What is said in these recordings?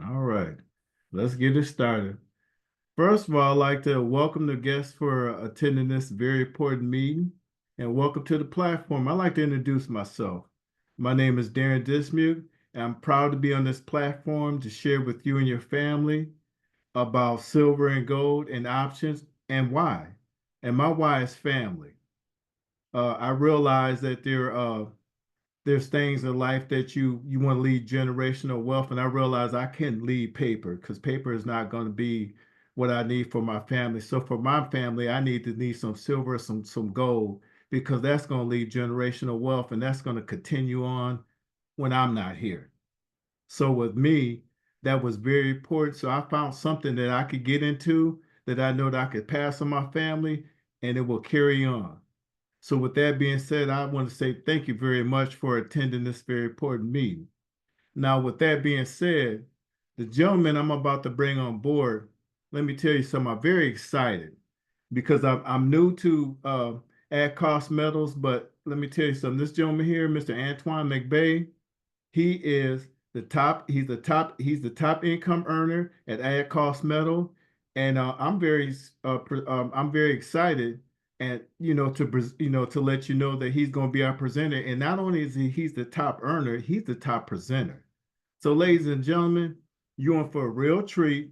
All right, let's get it started. First of all, I'd like to welcome the guests for attending this very important meeting and welcome to the platform. I'd like to introduce myself. My name is Darin Dismuke, and I'm proud to be on this platform to share with you and your family about silver and gold and options and why. And my why is family. I realize that there's things in life that you want to leave generational wealth, and I realize I can't leave paper because paper is not going to be what I need for my family. So for my family, I need some silver, some gold, because that's going to leave generational wealth, and that's going to continue on when I'm not here. So with me, that was very important. So I found something that I could get into that I know that I could pass on my family, and it will carry on. So with that being said, I want to say thank you very much for attending this very important meeting. Now, with that being said, the gentleman I'm about to bring on board, let me tell you something. I'm very excited because I'm new to at cost metals, but let me tell you something. This gentleman here, Mr. Antoine McBay, he is he's the top income earner at Ad Cost Metal, and I'm very excited, and to let you know that he's going to be our presenter. And not only is he's the top earner, he's the top presenter. So, ladies and gentlemen, you're in for a real treat.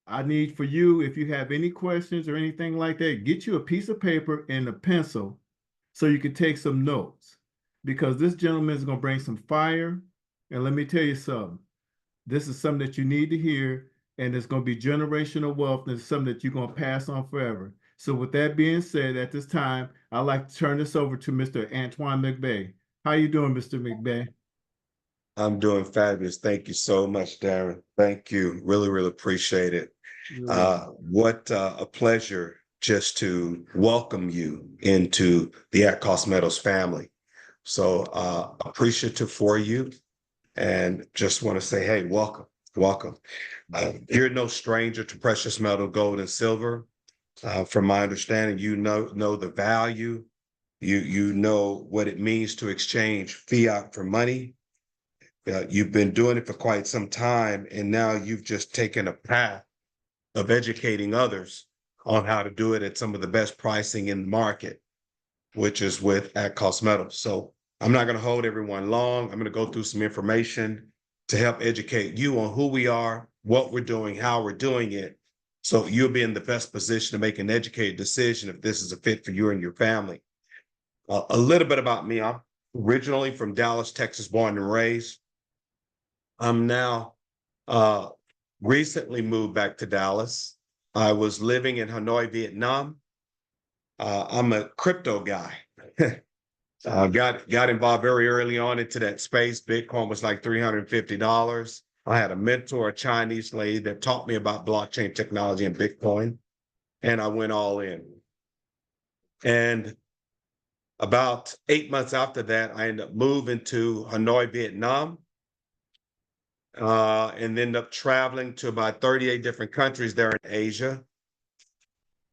I need for you, if you have any questions or anything like that, get you a piece of paper and a pencil so you can take some notes because this gentleman is going to bring some fire. And let me tell you something. This is something that you need to hear, and it's going to be generational wealth, and it's something that you're going to pass on forever. So, with that being said, at this time, I'd like to turn this over to Mr. Antoine McBay. How you doing, Mr. McBay? I'm doing fabulous. Thank you so much, Darren. Thank you. Really, really appreciate it. You're welcome. What a pleasure just to welcome you into the At Cost Metals family. So appreciative for you and just want to say, hey, welcome, welcome. You're no stranger to precious metal, gold, and silver. From my understanding, you know the value. You know what it means to exchange fiat for money. You've been doing it for quite some time, and now you've just taken a path of educating others on how to do it at some of the best pricing in the market, which is with at cost metals. So I'm not going to hold everyone long. I'm going to go through some information to help educate you on who we are, what we're doing, how we're doing it. So you'll be in the best position to make an educated decision if this is a fit for you and your family. A little bit about me. I'm originally from Dallas, Texas, born and raised. I'm now uh, recently moved back to Dallas. I was living in Hanoi, Vietnam. I'm a crypto guy. Got involved very early on into that space. Bitcoin was like $350. I had a mentor, a Chinese lady that taught me about blockchain technology and Bitcoin, and I went all in. And about 8 months after that, I ended up moving to Hanoi, Vietnam, and ended up traveling to about 38 different countries there in Asia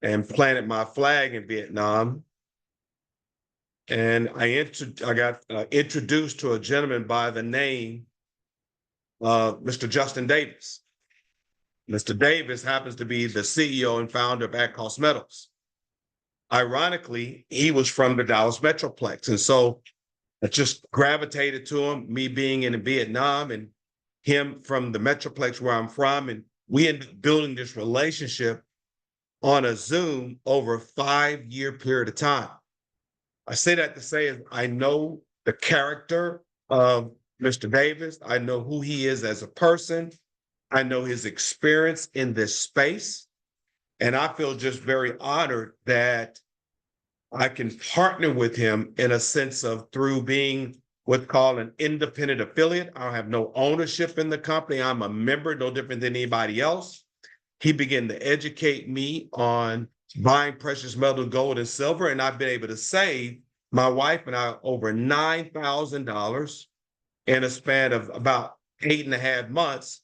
and planted my flag in Vietnam. And I got introduced to a gentleman by the name of Mr. Justin Davis. Mr. Davis happens to be the CEO and founder of At Cost Metals. Ironically, he was from the Dallas Metroplex. And so I just gravitated to him, me being in Vietnam and him from the Metroplex where I'm from. And we ended up building this relationship on a Zoom over a 5-year period of time. I say that to say I know the character of Mr. Davis. I know who he is as a person. I know his experience in this space. And I feel just very honored that I can partner with him in a sense of through being what's called an independent affiliate. I have no ownership in the company. I'm a member, no different than anybody else. He began to educate me on buying precious metal, gold, and silver. And I've been able to save my wife and I over $9,000 in a span of about 8.5 months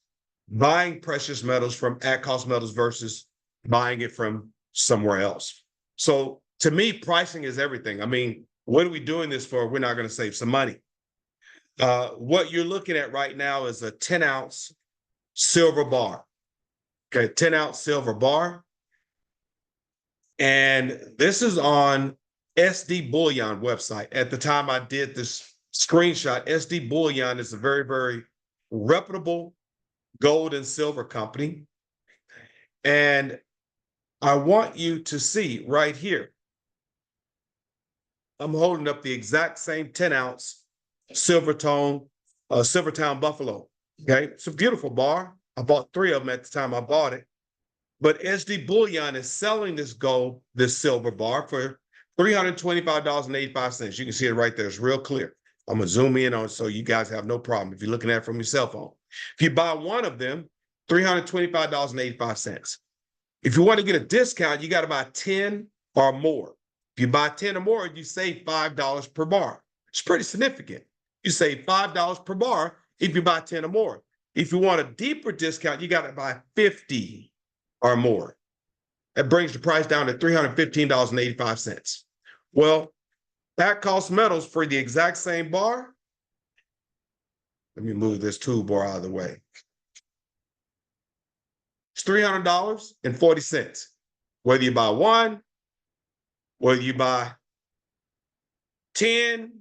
buying precious metals from at cost metals versus buying it from somewhere else. So to me, pricing is everything. I mean, what are we doing this for? We're not going to save some money. What you're looking at right now is a 10-ounce silver bar. Okay, 10-ounce silver bar. And this is on SD Bullion website. At the time I did this screenshot, SD Bullion is a very, very reputable gold and silver company. And I want you to see right here. I'm holding up the exact same 10-ounce Silvertown Buffalo. Okay, it's a beautiful bar. I bought 3 of them at the time I bought it. But SD Bullion is selling this gold, this silver bar for $325.85. You can see it right there. It's real clear. I'm going to zoom in on it so you guys have no problem if you're looking at it from your cell phone. If you buy one of them, $325.85. If you want to get a discount, you got to buy 10 or more. If you buy 10 or more, you save $5 per bar. It's pretty significant. You save $5 per bar if you buy 10 or more. If you want a deeper discount, you got to buy 50 or more. That brings the price down to $315.85. Well, that costs metals for the exact same bar. Let me move this toolbar out of the way. It's $300.40. Whether you buy one, whether you buy 10,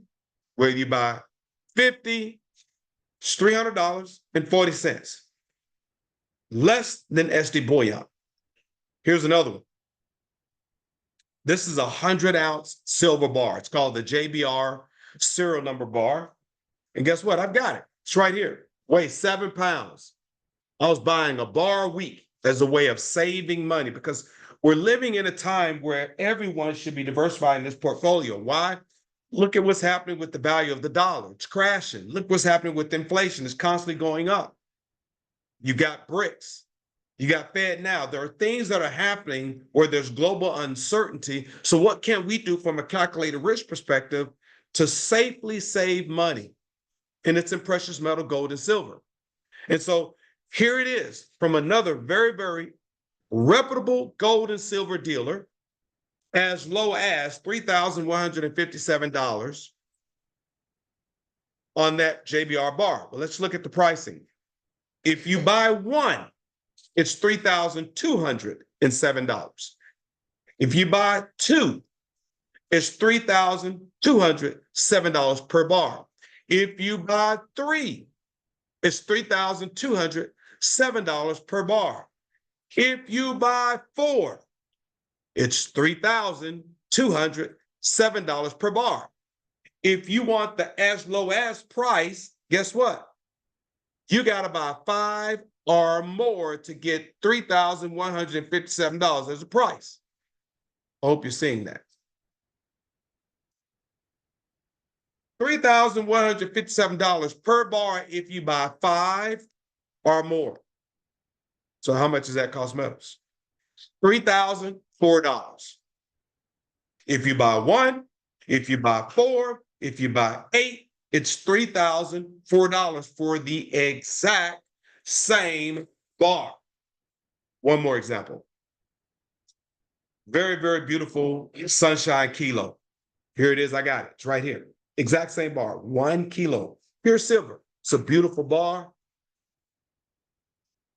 whether you buy 50, it's $300.40. Less than SD Bullion. Here's another one. This is a 100-ounce silver bar. It's called the JBR serial number bar. And guess what? I've got it. It's right here. Weighs 7 pounds. I was buying a bar a week as a way of saving money because we're living in a time where everyone should be diversifying this portfolio. Why? Look at what's happening with the value of the dollar. It's crashing. Look what's happening with inflation. It's constantly going up. You got BRICS. You got Fed now. There are things that are happening where there's global uncertainty. So what can we do from a calculated risk perspective to safely save money? And it's in precious metal, gold, and silver. And so here it is from another very, very reputable gold and silver dealer, as low as $3,157 on that JBR bar. Well, let's look at the pricing. If you buy one, it's $3,207. If you buy two, it's $3,207 per bar. If you buy three, it's $3,207 per bar. If you buy four, it's $3,207 per bar. If you want the as low as price, guess what? You got to buy 5 or more to get $3,157 as a price. I hope you're seeing that. $3,157 per bar if you buy 5 or more. So how much does that cost metals? $3,004. If you buy one, if you buy 4, if you buy 8, it's $3,004 for the exact same bar. One more example. Very, very beautiful Sunshine Kilo. Here it is. I got it. It's right here. Exact same bar. 1 kilo. Pure silver. It's a beautiful bar.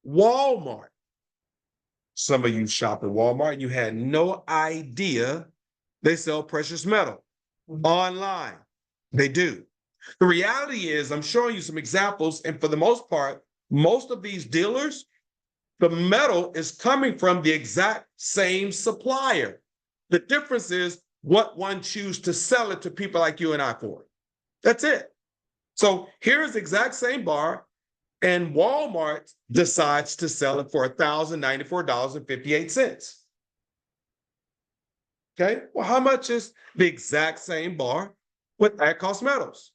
Walmart. Some of you shop at Walmart. You had no idea they sell precious metal online. They do. The reality is, I'm showing you some examples, and for the most part, most of these dealers, the metal is coming from the exact same supplier. The difference is what one chooses to sell it to people like you and I for. That's it. So here's the exact same bar, and Walmart decides to sell it for $1,094.58. Okay, well, how much is the exact same bar with that cost metals?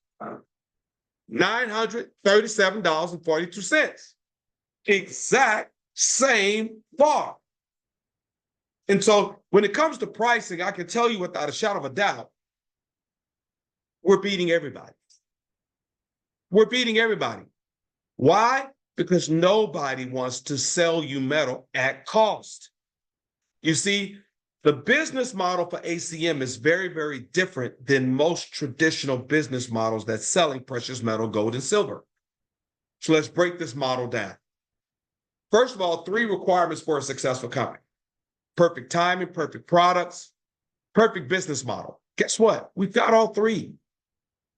$937.42. Exact same bar. And so when it comes to pricing, I can tell you without a shadow of a doubt, we're beating everybody. We're beating everybody. Why? Because nobody wants to sell you metal at cost. You see, the business model for ACM is very, very different than most traditional business models that's selling precious metal, gold, and silver. So let's break this model down. First of all, 3 requirements for a successful company: perfect timing, perfect products, perfect business model. Guess what? We've got all 3.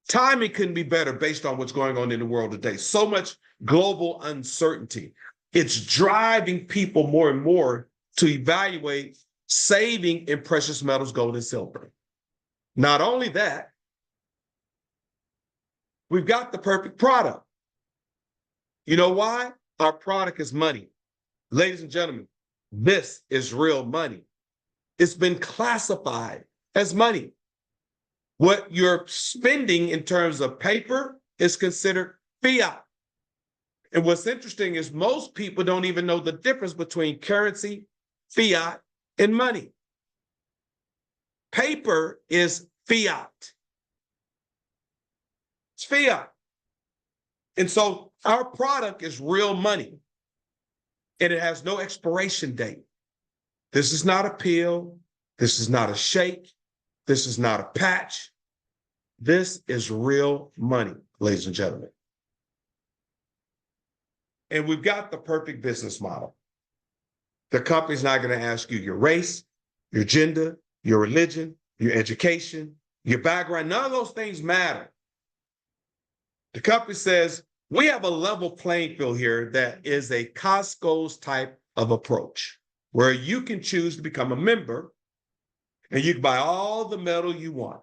Timing couldn't be better based on what's going on in the world today. So much global uncertainty. It's driving people more and more to evaluate saving in precious metals, gold and silver. Not only that, we've got the perfect product. You know why? Our product is money. Ladies and gentlemen, this is real money. It's been classified as money. What you're spending in terms of paper is considered fiat. And what's interesting is most people don't even know the difference between currency, fiat, and money. Paper is fiat. It's fiat. And so our product is real money, and it has no expiration date. This is not a pill. This is not a shake. This is not a patch. This is real money, ladies and gentlemen. And we've got the perfect business model. The company's not going to ask you your race, your gender, your religion, your education, your background. None of those things matter. The company says, we have a level playing field here that is a Costco's type of approach, where you can choose to become a member and you can buy all the metal you want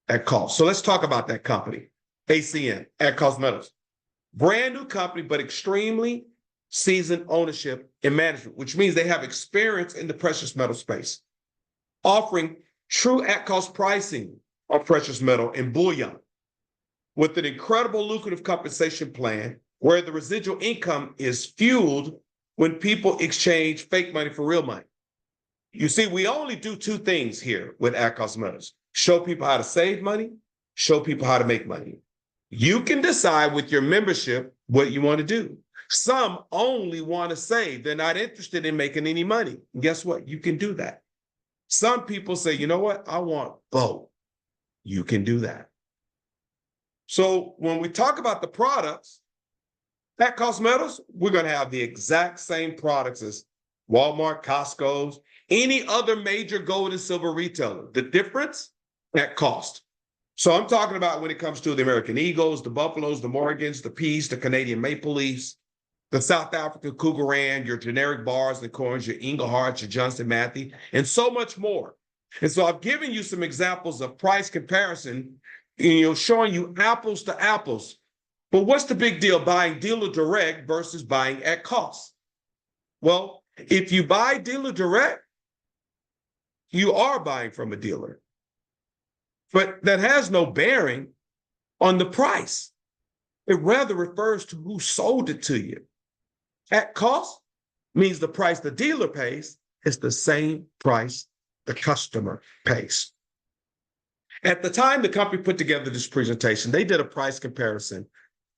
at cost. So let's talk about that company, ACM, at Cost Metals. Brand new company, but extremely seasoned ownership and management, which means they have experience in the precious metal space, offering true at-cost pricing on precious metal and bullion, with an incredible lucrative compensation plan where the residual income is fueled when people exchange fake money for real money. You see, we only do 2 things here with at-cost metals: show people how to save money, show people how to make money. You can decide with your membership what you want to do. Some only want to save. They're not interested in making any money. And guess what? You can do that. Some people say, you know what? I want both. You can do that. So when we talk about the products, at Cost Metals, we're going to have the exact same products as Walmart, Costco's, any other major gold and silver retailer. The difference? At cost. So I'm talking about when it comes to the American Eagles, the Buffaloes, the Morgans, the Peas, the Canadian Maple Leafs, the South African Cougaran, your generic bars and coins, your Ingleharts, your Johnson Matthey, and so much more. And so I've given you some examples of price comparison, showing you apples to apples. But what's the big deal buying dealer direct versus buying at cost? Well, if you buy dealer direct, you are buying from a dealer. But that has no bearing on the price. It rather refers to who sold it to you. At cost means the price the dealer pays is the same price the customer pays. At the time the company put together this presentation, they did a price comparison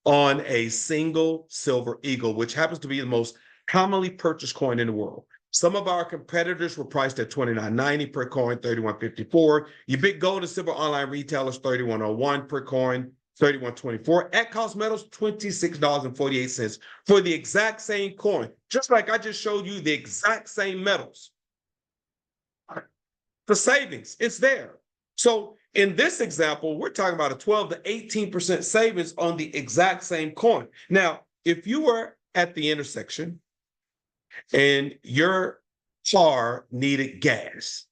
on a single silver eagle, which happens to be the most commonly purchased coin in the world. Some of our competitors were priced at $29.90 per coin, $31.54. Your big gold and silver online retailers, $31.01 per coin, $31.24. At Cost Metals, $26.48 for the exact same coin. Just like I just showed you the exact same metals. The savings, it's there. So in this example, we're talking about a 12 to 18% savings on the exact same coin. Now, if you were at the intersection and your car needed gas,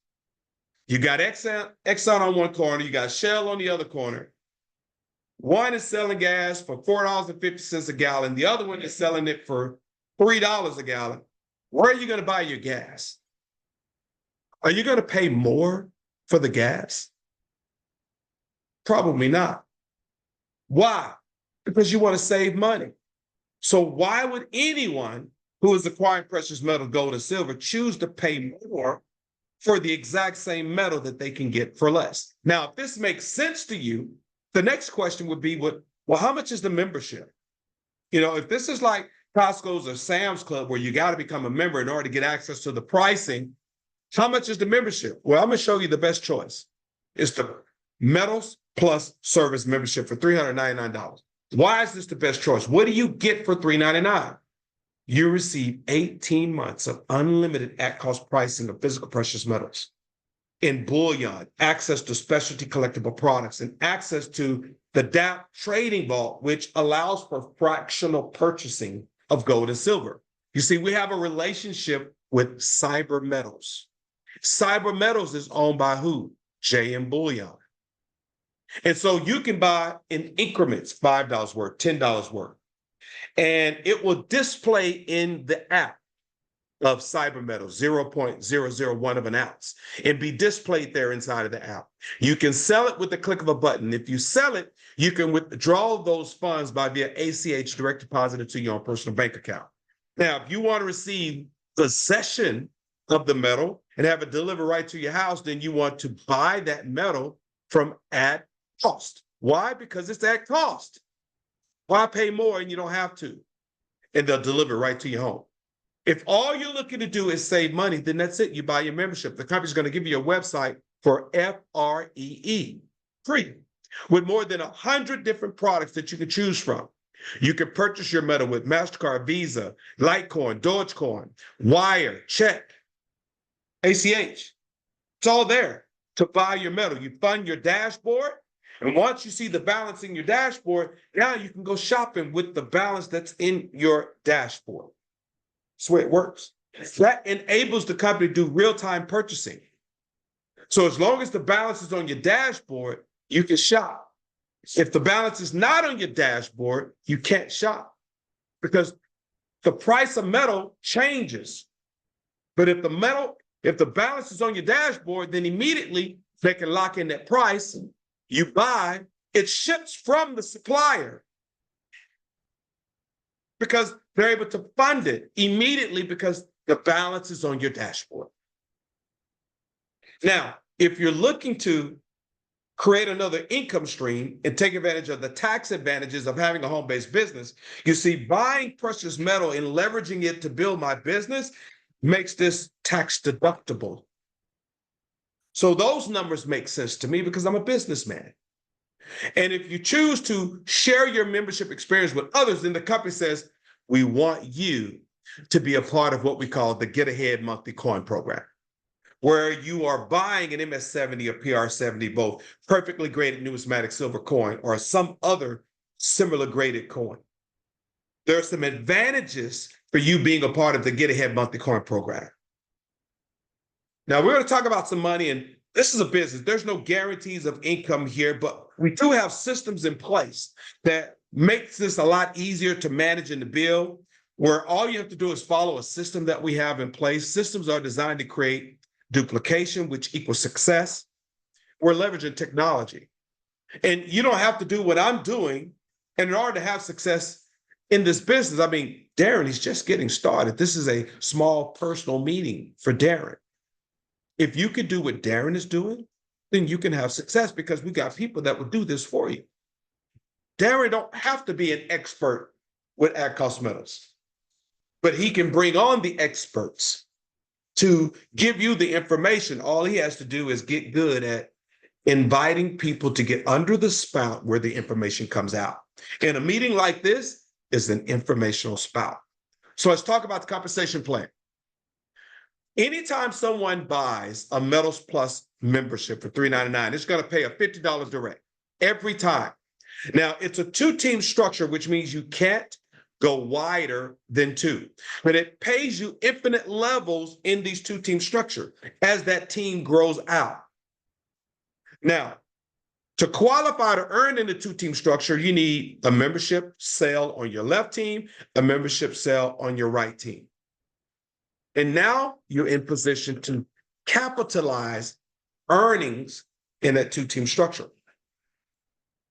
you got Exxon on one corner, you got Shell on the other corner. One is selling gas for $4.50 a gallon. The other one is selling it for $3 a gallon. Where are you going to buy your gas? Are you going to pay more for the gas? Probably not. Why? Because you want to save money. So why would anyone who is acquiring precious metal, gold, and silver choose to pay more for the exact same metal that they can get for less? Now, if this makes sense to you, the next question would be, well, how much is the membership? If this is like Costco's or Sam's Club, where you got to become a member in order to get access to the pricing, how much is the membership? Well, I'm going to show you the best choice. It's the Metals Plus Service membership for $399. Why is this the best choice? What do you get for $399? you receive 18 months of unlimited at-cost pricing of physical precious metals, in bullion, access to specialty collectible products, and access to the DAP trading vault, which allows for fractional purchasing of gold and silver. You see, we have a relationship with Cyber Metals. Cyber Metals is owned by who? JM Bullion. And so you can buy in increments, $5 worth, $10 worth, and it will display in the app of Cyber Metals, 0.001 of an ounce, and be displayed there inside of the app. You can sell it with the click of a button. If you sell it, you can withdraw those funds by via ACH direct deposited to your own personal bank account. Now, if you want to receive possession of the metal and have it delivered right to your house, then you want to buy that metal from at cost. Why? Because it's at cost. Why pay more and you don't have to? And they'll deliver right to your home. If all you're looking to do is save money, then that's it. You buy your membership. The company's going to give you a website for free, with more than 100 different products that you can choose from. You can purchase your metal with MasterCard, Visa, Litecoin, Dogecoin, Wire, check, ACH. It's all there to buy your metal. You fund your dashboard, and once you see the balance in your dashboard, now you can go shopping with the balance that's in your dashboard. That's the way it works. That enables the company to do real-time purchasing. So as long as the balance is on your dashboard, you can shop. If the balance is not on your dashboard, you can't shop because the price of metal changes. But if the balance is on your dashboard, then immediately they can lock in that price. You buy, it ships from the supplier because they're able to fund it immediately because the balance is on your dashboard. Now, if you're looking to create another income stream and take advantage of the tax advantages of having a home-based business, you see, buying precious metal and leveraging it to build my business makes this tax deductible. So those numbers make sense to me because I'm a businessman. And if you choose to share your membership experience with others, then the company says, we want you to be a part of what we call the Get Ahead Monthly Coin Program, where you are buying an MS-70 or PR-70, both perfectly graded numismatic silver coin or some other similar graded coin. There are some advantages for you being a part of the Get Ahead Monthly Coin Program. Now, we're going to talk about some money, and this is a business. There's no guarantees of income here, but we do have systems in place that makes this a lot easier to manage and to build, where all you have to do is follow a system that we have in place. Systems are designed to create duplication, which equals success. We're leveraging technology. And you don't have to do what I'm doing. And in order to have success in this business, I mean, Darin, he's just getting started. This is a small personal meeting for Darin. If you could do what Darin is doing, then you can have success because we got people that will do this for you. Darin don't have to be an expert with at-cost metals, but he can bring on the experts to give you the information. All he has to do is get good at inviting people to get under the spout where the information comes out. And a meeting like this is an informational spout. So let's talk about the compensation plan. Anytime someone buys a Metals Plus membership for $399, it's going to pay a $50 direct every time. Now, it's a two-team structure, which means you can't go wider than two, but it pays you infinite levels in these two-team structure as that team grows out. Now, to qualify to earn in the two-team structure, you need a membership sale on your left team, a membership sale on your right team. And now you're in position to capitalize earnings in that two-team structure.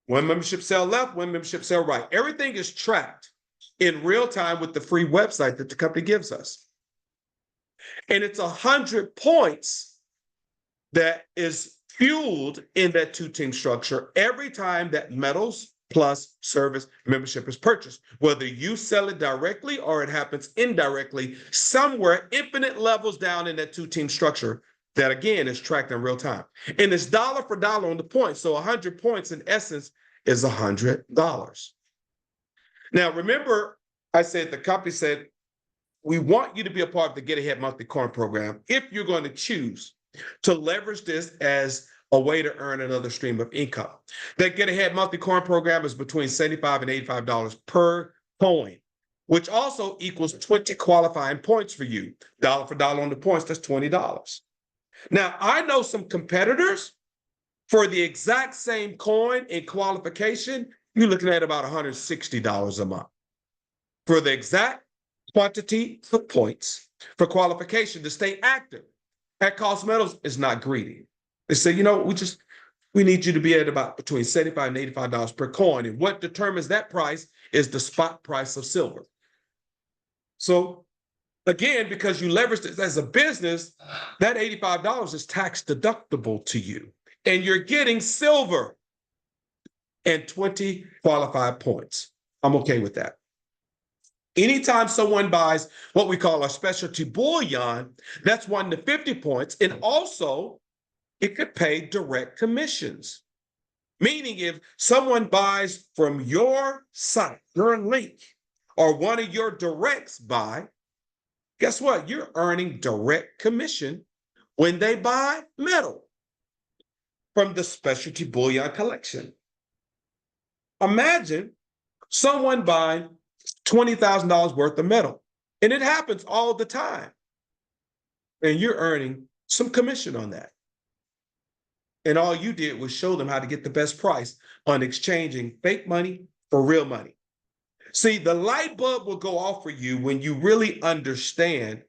One membership sale left, one membership sale right. Everything is tracked in real time with the free website that the company gives us. And it's 100 points that is fueled in that two-team structure every time that Metals Plus service membership is purchased. Whether you sell it directly or it happens indirectly, somewhere infinite levels down in that two-team structure that, again, is tracked in real time. And it's dollar for dollar on the points. So 100 points, in essence, is $100. Now, remember, I said the company said we want you to be a part of the Get Ahead Monthly Coin Program if you're going to choose to leverage this as a way to earn another stream of income. That Get Ahead Monthly Coin Program is between $75 and $85 per coin, which also equals 20 qualifying points for you. Dollar for dollar on the points, that's $20. Now, I know some competitors for the exact same coin in qualification, you're looking at about $160 a month. For the exact quantity of points for qualification to stay active. At Cost Metals is not greedy. They say, you know, we need you to be at about between $75 and $85 per coin. And what determines that price is the spot price of silver. So again, because you leverage this as a business, that $85 is tax deductible to you. And you're getting silver and 20 qualified points. I'm okay with that. Anytime someone buys what we call a specialty bullion, that's 1 to 50 points. And also, it could pay direct commissions. Meaning if someone buys from your site, your link, or one of your directs buy, guess what? You're earning direct commission when they buy metal from the specialty bullion collection. Imagine someone buying $20,000 worth of metal, and it happens all the time. And you're earning some commission on that. And all you did was show them how to get the best price on exchanging fake money for real money. See, the light bulb will go off for you when you really understand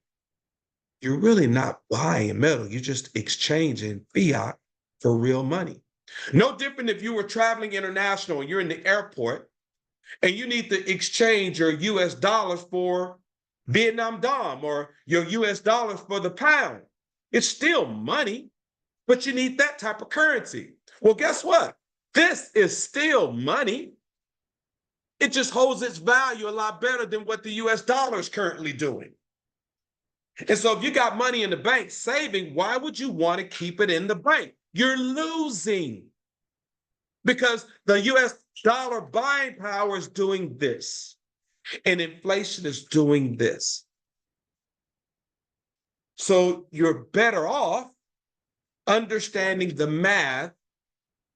you're really not buying metal. You're just exchanging fiat for real money. No different if you were traveling international and you're in the airport and you need to exchange your US dollars for Vietnam dong or your US dollars for the pound. It's still money, but you need that type of currency. Well, guess what? This is still money. It just holds its value a lot better than what the US dollar is currently doing. And so if you got money in the bank saving, why would you want to keep it in the bank? You're losing because the US dollar buying power is doing this and inflation is doing this. So you're better off understanding the math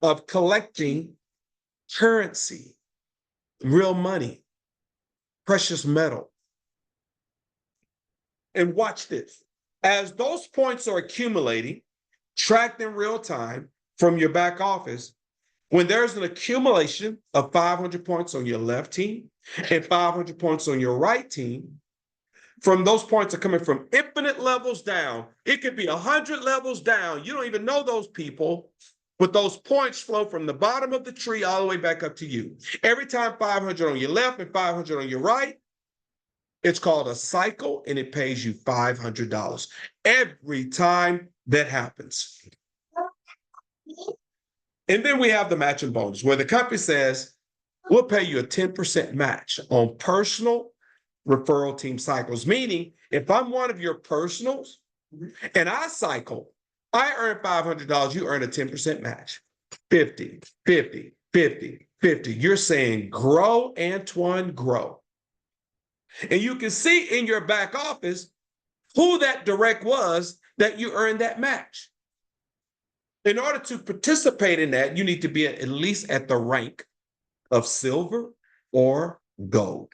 of collecting currency, real money, precious metal. And watch this. As those points are accumulating, tracked in real time from your back office, when there's an accumulation of 500 points on your left team and 500 points on your right team, from those points are coming from infinite levels down. It could be 100 levels down. You don't even know those people, but those points flow from the bottom of the tree all the way back up to you. Every time 500 on your left and 500 on your right, it's called a cycle, and it pays you $500 every time that happens. And then we have the matching bonus, where the company says, we'll pay you a 10% match on personal referral team cycles, meaning if I'm one of your personals and I cycle, I earn $500, you earn a 10% match. 50, 50, 50, 50. You're saying, grow, Antoine, grow. And you can see in your back office who that direct was that you earned that match. In order to participate in that, you need to be at least at the rank of silver or gold.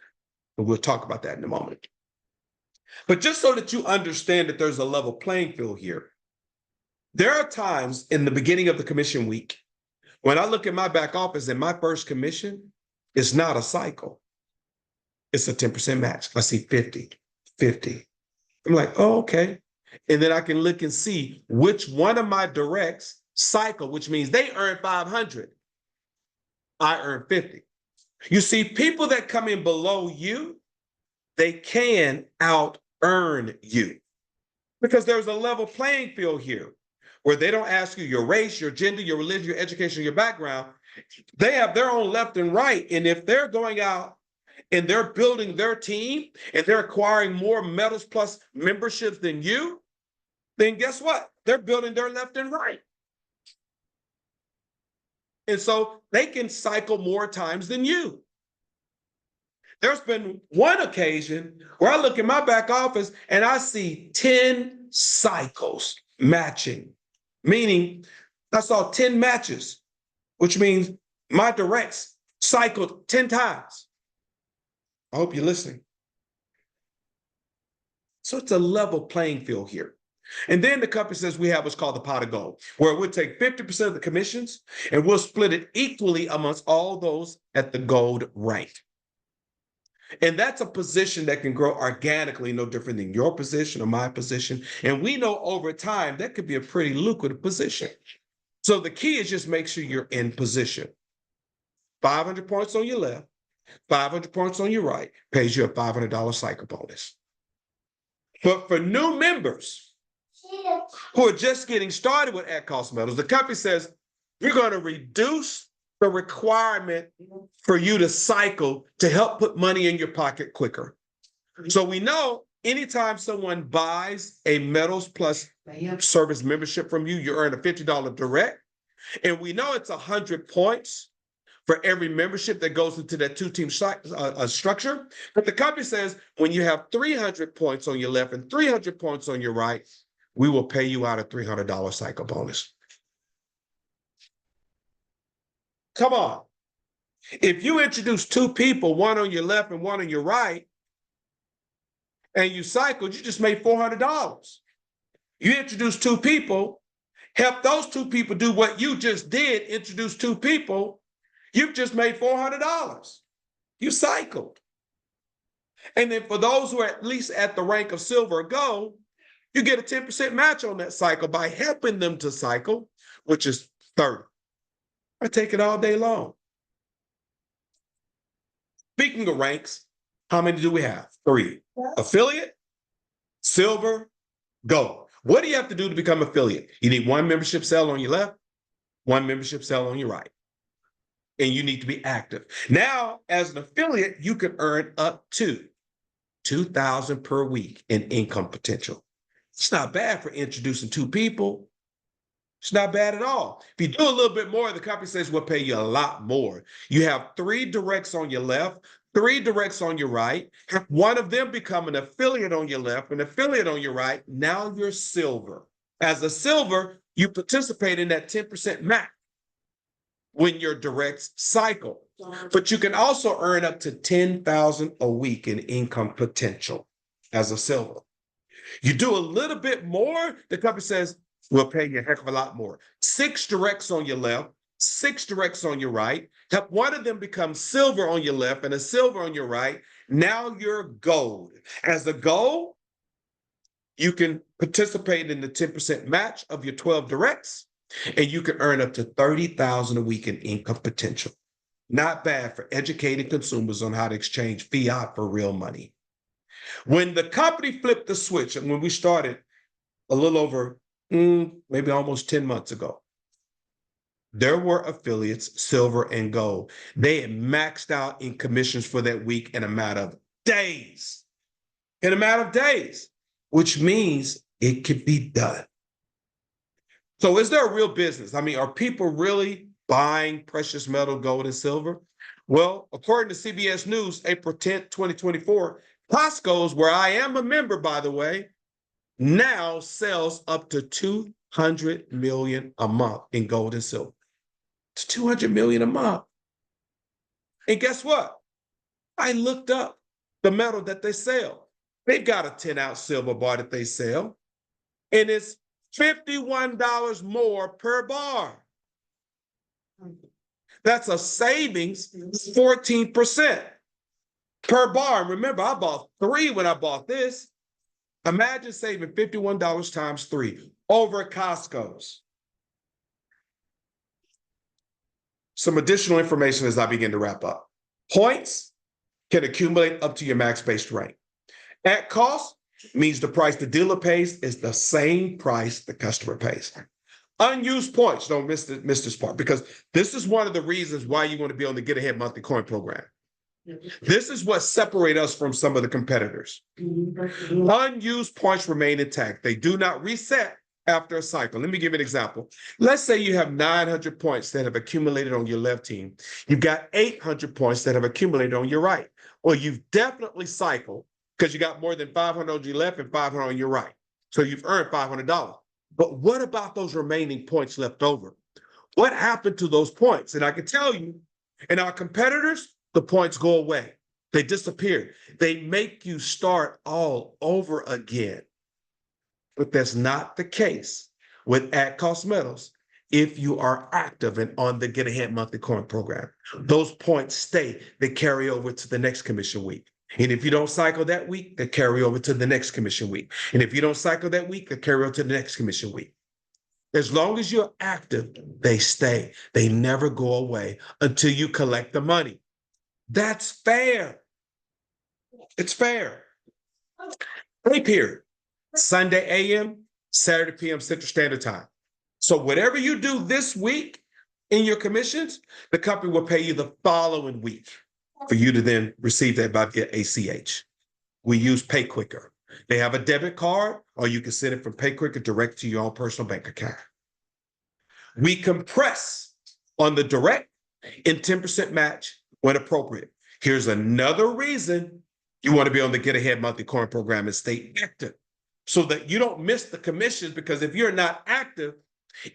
And we'll talk about that in a moment. But just so that you understand that there's a level playing field here, there are times in the beginning of the commission week when I look at my back office and my first commission is not a cycle. It's a 10% match. I see 50, 50. I'm like, oh, okay. And then I can look and see which one of my directs cycle, which means they earn 500. I earn 50. You see, people that come in below you, they can out earn you because there's a level playing field here where they don't ask you your race, your gender, your religion, your education, your background. They have their own left and right. And if they're going out and they're building their team and they're acquiring more Metals Plus memberships than you, then guess what? They're building their left and right. And so they can cycle more times than you. There's been one occasion where I look in my back office and I see 10 cycles matching, meaning I saw 10 matches, which means my directs cycled 10 times. I hope you're listening. So it's a level playing field here. And then the company says we have what's called the pot of gold, where we'll take 50% of the commissions and we'll split it equally amongst all those at the gold rank. And that's a position that can grow organically, no different than your position or my position. And we know over time that could be a pretty lucrative position. So the key is just make sure you're in position. 500 points on your left, 500 points on your right, pays you a $500 cycle bonus. But for new members who are just getting started with at-cost metals, the company says we're going to reduce the requirement for you to cycle to help put money in your pocket quicker. So we know anytime someone buys a Metals Plus service membership from you, you earn a $50 direct. And we know it's 100 points for every membership that goes into that two-team structure. But the company says when you have 300 points on your left and 300 points on your right, we will pay you out a $300 cycle bonus. Come on. If you introduce two people, one on your left and one on your right, and you cycled, you just made $400. You introduce two people, help those two people do what you just did, introduce two people, you've just made $400. You cycled. And then for those who are at least at the rank of silver or gold, you get a 10% match on that cycle by helping them to cycle, which is 30. I take it all day long. Speaking of ranks, how many do we have? 3. Affiliate, silver, gold. What do you have to do to become affiliate? You need 1 membership cell on your left, 1 membership cell on your right. And you need to be active. Now, as an affiliate, you can earn up to $2,000 per week in income potential. It's not bad for introducing 2 people. It's not bad at all. If you do a little bit more, the company says we'll pay you a lot more. You have 3 directs on your left, 3 directs on your right. Have one of them become an affiliate on your left, an affiliate on your right. Now you're silver. As a silver, you participate in that 10% match when your directs cycle. But you can also earn up to $10,000 a week in income potential as a silver. You do a little bit more, the company says, we'll pay you a heck of a lot more. 6 directs on your left, 6 directs on your right. Help one of them become silver on your left and a silver on your right. Now you're gold. As a gold, you can participate in the 10% match of your 12 directs, and you can earn up to $30,000 a week in income potential. Not bad for educating consumers on how to exchange fiat for real money. When the company flipped the switch, and when we started a little over maybe almost 10 months ago, there were affiliates, silver and gold. They had maxed out in commissions for that week in a matter of days. In a matter of days, which means it could be done. So is there a real business? I mean, are people really buying precious metal, gold, and silver? Well, according to CBS News, April 10th, 2024, Costco's, where I am a member, by the way, now sells up to $200 million a month in gold and silver. It's $200 million a month. And guess what? I looked up the metal that they sell. They've got a 10-ounce silver bar that they sell, and it's $51 more per bar. That's a savings, 14% per bar. And remember, I bought 3 when I bought this. Imagine saving $51 times 3 over Costco's. Some additional information as I begin to wrap up. Points can accumulate up to your max-based rank. At cost means the price the dealer pays is the same price the customer pays. Unused points, don't miss this part, because this is one of the reasons why you want to be on the Get Ahead Monthly Coin Program. This is what separates us from some of the competitors. Unused points remain intact. They do not reset after a cycle. Let me give you an example. Let's say you have 900 points that have accumulated on your left team. You've got 800 points that have accumulated on your right. or you've definitely cycled because you got more than 500 on your left and 500 on your right. So you've earned $500. But what about those remaining points left over? What happened to those points? And I can tell you, in our competitors, the points go away. They disappear. They make you start all over again. But that's not the case with At Cost Metals. If you are active and on the Get Ahead Monthly Coin Program, those points stay. They carry over to the next commission week. And if you don't cycle that week, they carry over to the next commission week. And if you don't cycle that week, they carry over to the next commission week. As long as you're active, they stay. They never go away until you collect the money. That's fair. It's fair. Pay period. Sunday a.m., Saturday p.m. Central Standard Time. So whatever you do this week in your commissions, the company will pay you the following week for you to then receive that by via ACH. We use PayQuicker. They have a debit card, or you can send it from PayQuicker direct to your own personal bank account. We compress on the direct in 10% match when appropriate. Here's another reason you want to be on the Get Ahead Monthly Coin Program and stay active so that you don't miss the commissions, because if you're not active,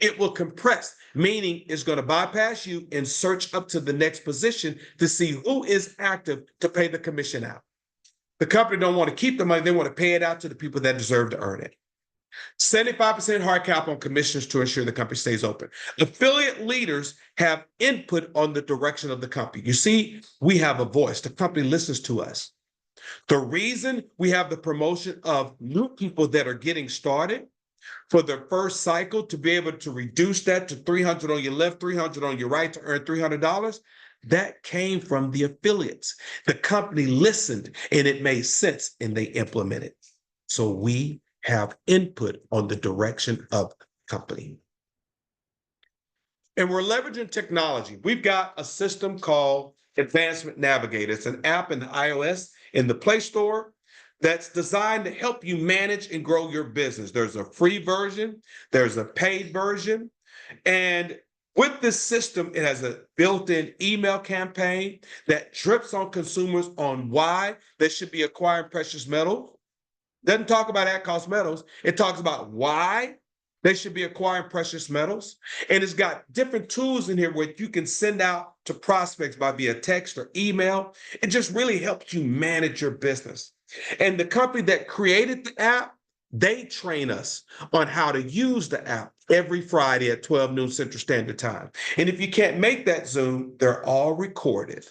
it will compress, meaning it's going to bypass you and search up to the next position to see who is active to pay the commission out. The company don't want to keep the money. They want to pay it out to the people that deserve to earn it. 75% hard cap on commissions to ensure the company stays open. Affiliate leaders have input on the direction of the company. You see, we have a voice. The company listens to us. The reason we have the promotion of new people that are getting started for their first cycle to be able to reduce that to 300 on your left, 300 on your right to earn $300, that came from the affiliates. The company listened and it made sense and they implemented. So we have input on the direction of the company. And we're leveraging technology. We've got a system called Advancement Navigator. It's an app in the iOS, in the Play Store, that's designed to help you manage and grow your business. There's a free version, there's a paid version. And with this system, it has a built-in email campaign that drips on consumers on why they should be acquiring precious metals. Doesn't talk about At Cost Metals. It talks about why they should be acquiring precious metals. And it's got different tools in here where you can send out to prospects by via text or email. It just really helps you manage your business. And the company that created the app, they train us on how to use the app every Friday at 12 noon Central Standard Time. And if you can't make that Zoom, they're all recorded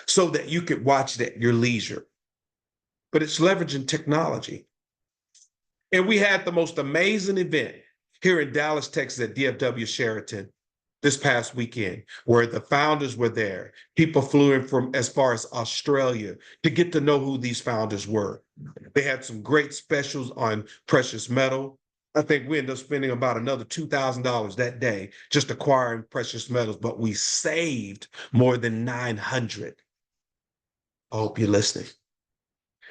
so that you can watch it at your leisure. But it's leveraging technology. And we had the most amazing event here in Dallas, Texas at DFW Sheraton this past weekend, where the founders were there. People flew in from as far as Australia to get to know who these founders were. They had some great specials on precious metal. I think we ended up spending about another $2,000 that day just acquiring precious metals, but we saved more than $900. I hope you're listening.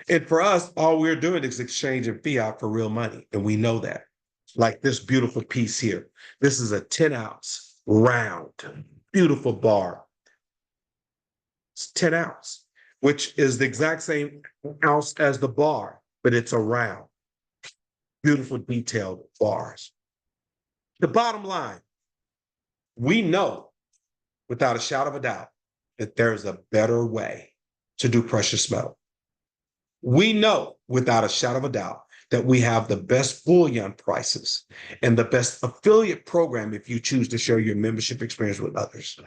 And for us, all we're doing is exchanging fiat for real money. And we know that. Like this beautiful piece here. This is a 10-ounce round, beautiful bar. It's 10 ounce, which is the exact same ounce as the bar, but it's a round. Beautiful detailed bars. The bottom line, we know without a shadow of a doubt that there's a better way to do precious metal. We know without a shadow of a doubt that we have the best bullion prices and the best affiliate program if you choose to share your membership experience with others.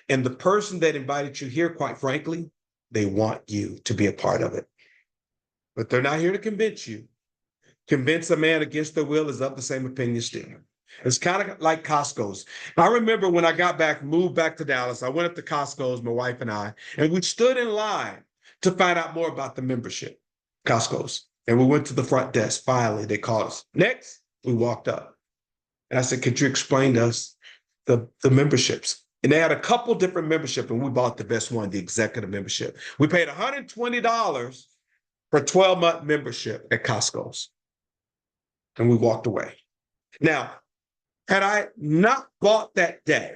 And the person that invited you here, quite frankly, they want you to be a part of it. But they're not here to convince you. Convince a man against their will is of the same opinion still. It's kind of like Costco's. I remember when I got back, moved back to Dallas, I went up to Costco's, my wife and I, and we stood in line to find out more about the membership, Costco's. And we went to the front desk. Finally, they called us. Next, we walked up. And I said, could you explain to us the memberships? And they had a couple different memberships, and we bought the best one, the executive membership. We paid $120 for a 12-month membership at Costco's. And we walked away. Now, had I not bought that day,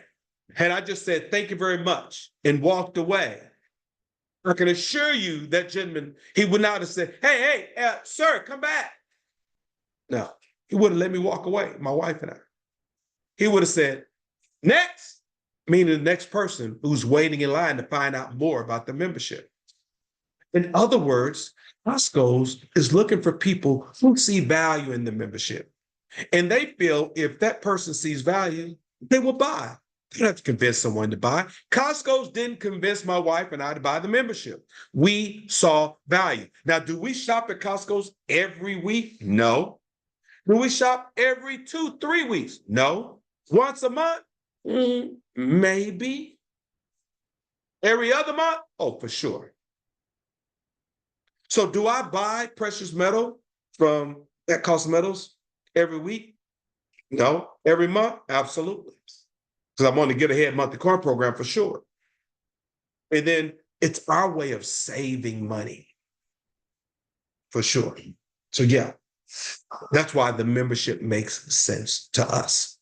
had I just said, thank you very much, and walked away, I can assure you that gentleman, he would not have said, hey, sir, come back. No, he would have let me walk away, my wife and I. He would have said, next, meaning the next person who's waiting in line to find out more about the membership. In other words, Costco's is looking for people who see value in the membership. And they feel if that person sees value, they will buy. You don't have to convince someone to buy. Costco's didn't convince my wife and I to buy the membership. We saw value. Now, do we shop at Costco's every week? No. Do we shop every 2-3 weeks? No. Once a month? Maybe. Every other month? Oh, for sure. So do I buy precious metal from that cost metals every week? No. Every month? Absolutely. Because I'm on the Get Ahead Monthly Coin Program for sure. And then it's our way of saving money for sure. So yeah, that's why the membership makes sense to us.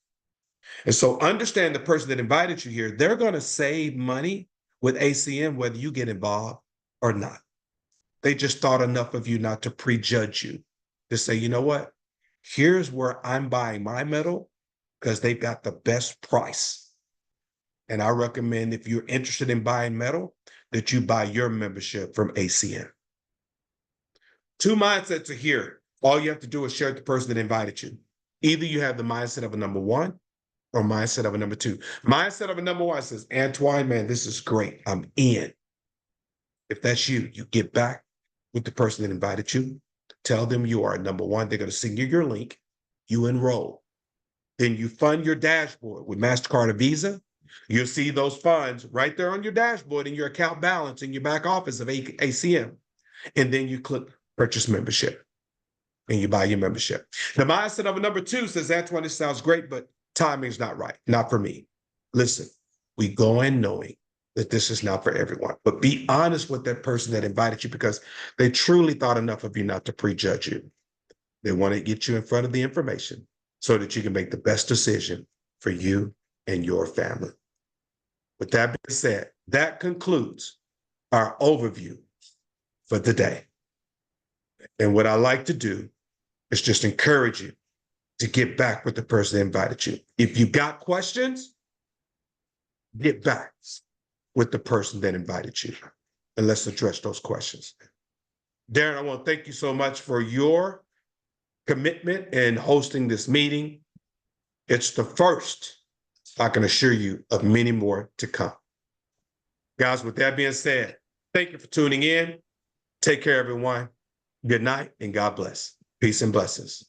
And so understand the person that invited you here, they're going to save money with ACM, whether you get involved or not. They just thought enough of you not to prejudge you, to say, you know what, here's where I'm buying my metal because they've got the best price. And I recommend if you're interested in buying metal, that you buy your membership from ACM. 2 mindsets are here. All you have to do is share with the person that invited you. Either you have the mindset of a number one or mindset of a number two. Mindset of a number one says, Antoine, man, this is great. I'm in. If that's you, you get back with the person that invited you. Tell them you are a number one. They're going to send you your link. You enroll. Then you fund your dashboard with MasterCard or Visa. You'll see those funds right there on your dashboard in your account balance in your back office of ACM. And then you click purchase membership and you buy your membership. The mindset of a number two says, Antoine, this sounds great, but timing's not right. Not for me. Listen, we go in knowing that this is not for everyone, but be honest with that person that invited you because they truly thought enough of you not to prejudge you. They want to get you in front of the information so that you can make the best decision for you and your family. With that being said, that concludes our overview for the day. And what I like to do is just encourage you to get back with the person that invited you. If you got questions, get back with the person that invited you. And let's address those questions. Darin, I want to thank you so much for your commitment in hosting this meeting. It's the first, I can assure you, of many more to come. Guys, with that being said, thank you for tuning in. Take care, everyone. Good night and God bless. Peace and blessings.